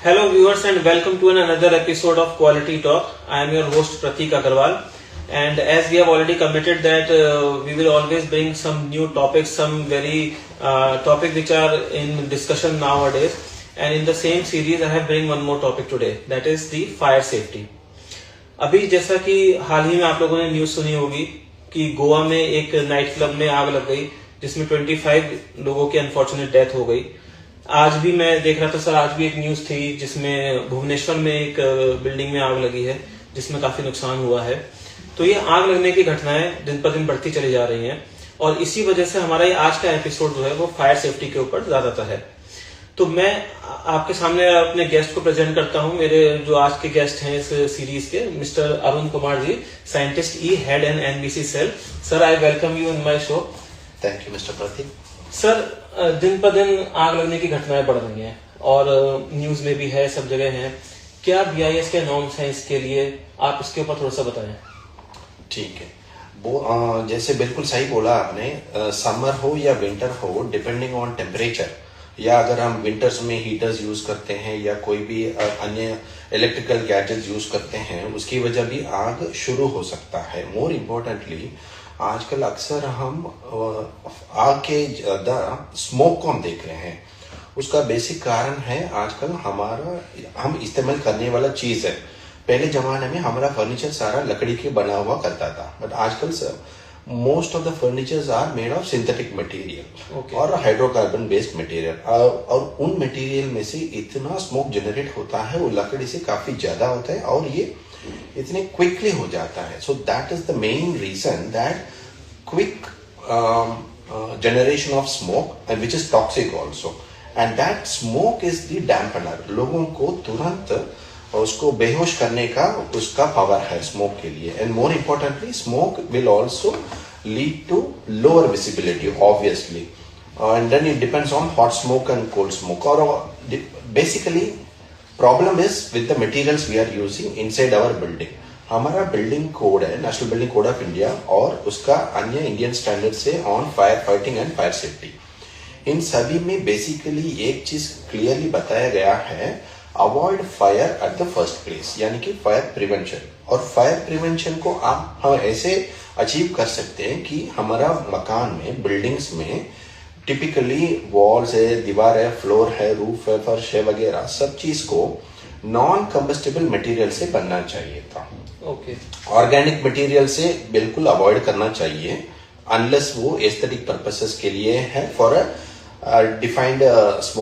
Hello viewers and welcome to another episode of Quality Talk. I am your host Pratik Agarwal, and as we have already committed that we will always bring some new topics, some very topic which are in discussion nowadays, and in the same series I have bring one more topic today, that is the fire safety. अभी जैसा कि हाल ही में आप लोगों ने news सुनी होगी कि गोवा में एक नाइट क्लब में आग लग गई जिसमें 25 लोगों की अनफॉर्चुनेट डेथ हो गई। आज भी मैं देख रहा था सर, आज भी एक न्यूज थी जिसमें भुवनेश्वर में एक बिल्डिंग में आग लगी है जिसमें काफी नुकसान हुआ है। तो ये आग लगने की घटनाएं दिन पर दिन बढ़ती चली जा रही हैं और इसी वजह से हमारा ये आज का एपिसोड जो है वो फायर सेफ्टी के ऊपर ज्यादातर है। तो मैं आपके सामने अपने गेस्ट को प्रेजेंट करता हूं। मेरे जो आज के गेस्ट हैं इस सीरीज के, Mister Arun Kumar ji, scientist E, head and NBC cell. Sir, I welcome you in my show. Thank you Mister Prateek. Sir, दिन पर दिन आग लगने की घटनाएं बढ़ रही हैं और न्यूज में भी है, सब जगह है। क्या बीआईएस के नॉर्म्स हैं इसके लिए? आप इसके ऊपर थोड़ा सा बताएं। ठीक है, वो जैसे बिल्कुल सही बोला आपने। समर हो या विंटर हो, डिपेंडिंग ऑन टेम्परेचर, या अगर हम विंटर्स में हीटर्स यूज करते हैं या कोई भी अन्य इलेक्ट्रिकल गैजेट्स यूज करते हैं, उसकी वजह भी आग शुरू हो सकता है। मोर इम्पोर्टेंटली आजकल अक्सर हम आग के ज्यादा स्मोक को हम देख रहे हैं। उसका बेसिक कारण है आजकल हम इस्तेमाल करने वाला चीज है। पहले जमाने में हमारा फर्नीचर सारा लकड़ी के बना हुआ करता था, बट आजकल most of the furnitures are made of synthetic material और हाइड्रोकार्बन बेस्ड मटेरियल, और उन मटेरियल में से इतना स्मोक जनरेट होता है, वो लकड़ी से काफी ज्यादा होता है और ये इतने क्विकली हो जाता है। So that is the main reason that quick generation of smoke and which is toxic also, and that smoke is the dampener. लोगों को तुरंत उसको बेहोश करने का उसका पावर है स्मोक के लिए। And more importantly smoke will also lead to lower visibility obviously, and then it depends on hot smoke and cold smoke. और basically problem is with the materials we are using inside our building. हमारा building code है national building code of India और उसका अन्य Indian standard से on fire fighting and fire safety. इन सभी में बेसिकली एक चीज क्लियरली बताया गया है, avoid fire at the first place, यानी कि फायर प्रिवेंशन। और फायर प्रिवेंशन को हम ऐसे अचीव कर सकते हैं कि हमारा मकान में, बिल्डिंग्स में टिपिकली वॉल्स है, दीवार है, फ्लोर है, रूफ है, फर्श है वगैरह, सब चीज को नॉन कंबस्टेबल मटेरियल से बनना चाहिए था। ऑर्गेनिक मटेरियल से बिल्कुल अवॉइड करना चाहिए अनलेस वो एस्थेटिक पर्पसेस के लिए है, फॉर अ डिफाइंड